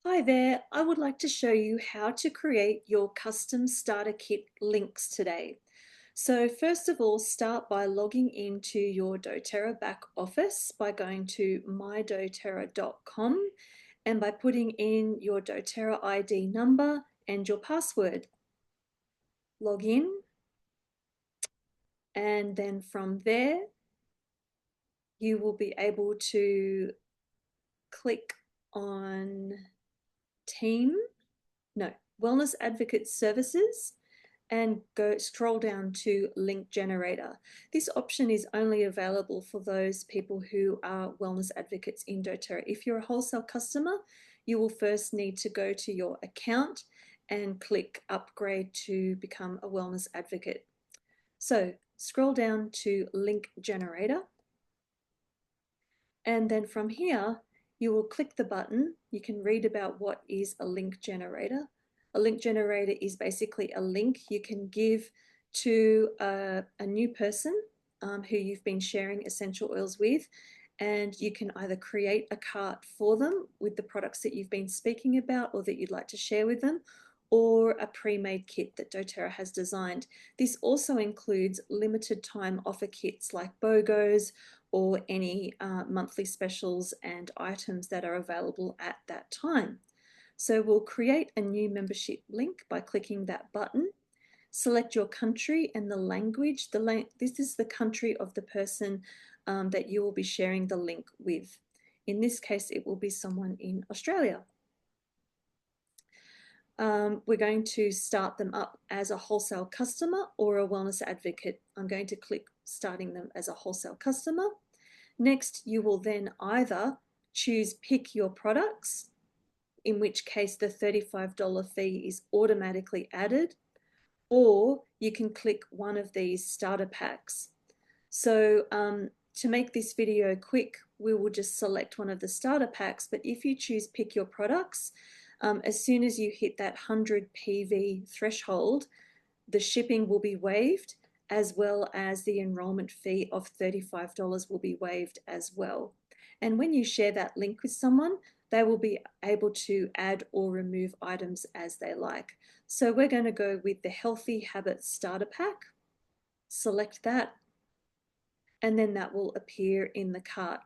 Hi there, I would like to show you how to create your custom starter kit links today. So first of all, start by logging into your doTERRA back office by going to mydoterra.com and by putting in your doTERRA ID number and your password. Log in, and then from there you will be able to click on team, no, Wellness Advocate Services, and scroll down to link generator. This option is only available for those people who are wellness advocates in doTERRA. If you're a wholesale customer, you will first need to go to your account and click upgrade to become a wellness advocate. So scroll down to link generator, and then from here you will click the button. You can read about what is a link generator. A link generator is basically a link you can give to a new person who you've been sharing essential oils with, and you can either create a cart for them with the products that you've been speaking about or that you'd like to share with them, or a pre-made kit that doTERRA has designed. This also includes limited time offer kits like BOGOs or any monthly specials and items that are available at that time. So we'll create a new membership link by clicking that button. Select your country and the language. This is the country of the person that you will be sharing the link with. In this case, it will be someone in Australia. We're going to start them up as a wholesale customer or a wellness advocate. I'm going to click starting them as a wholesale customer. Next, you will then either choose pick your products, in which case the $35 fee is automatically added, or you can click one of these starter packs. So to make this video quick, we will just select one of the starter packs, but if you choose pick your products, as soon as you hit that 100 PV threshold, the shipping will be waived, as well as the enrollment fee of $35 will be waived as well. And when you share that link with someone, they will be able to add or remove items as they like. So we're going to go with the Healthy Habits Starter Pack. Select that, and then that will appear in the cart.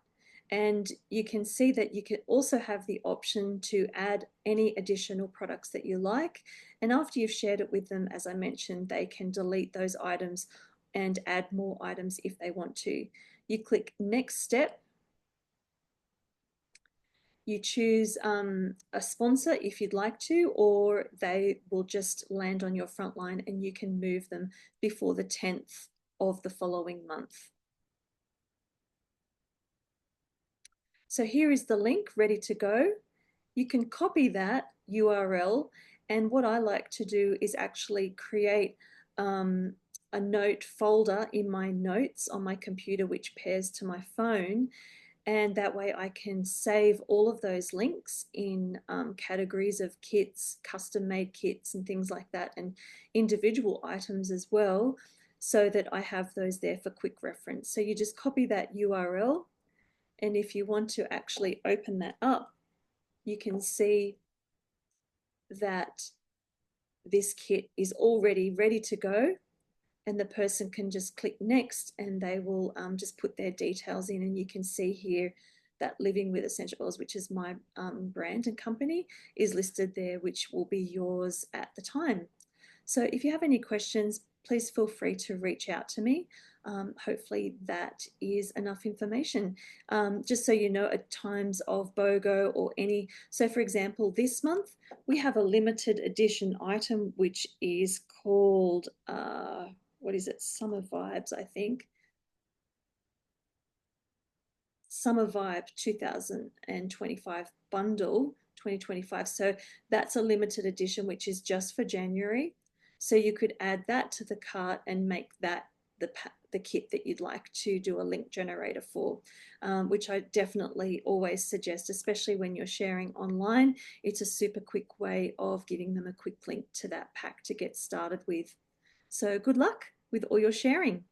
And you can see that you can also have the option to add any additional products that you like. And after you've shared it with them, as I mentioned, they can delete those items and add more items if they want to. You click next step. You choose a sponsor if you'd like to, or they will just land on your front line and you can move them before the 10th of the following month. So here is the link ready to go. You can copy that URL, and what I like to do is actually create a note folder in my notes on my computer which pairs to my phone, and that way I can save all of those links in categories of kits, custom made kits and things like that, and individual items as well, so that I have those there for quick reference. So you just copy that URL, and if you want to actually open that up, you can see that this kit is already ready to go, and the person can just click next and they will just put their details in, and you can see here that Living with Essential Oils, which is my brand and company, is listed there, which will be yours at the time. So if you have any questions, please feel free to reach out to me. Hopefully that is enough information. Just so you know, at times of BOGO or any, so for example, this month we have a limited edition item which is called, what is it, Summer Vibes, I think. Summer Vibe 2025 bundle 2025. So that's a limited edition which is just for January. So you could add that to the cart and make that the kit that you'd like to do a link generator for, which I definitely always suggest, especially when you're sharing online. It's a super quick way of giving them a quick link to that pack to get started with. So good luck with all your sharing.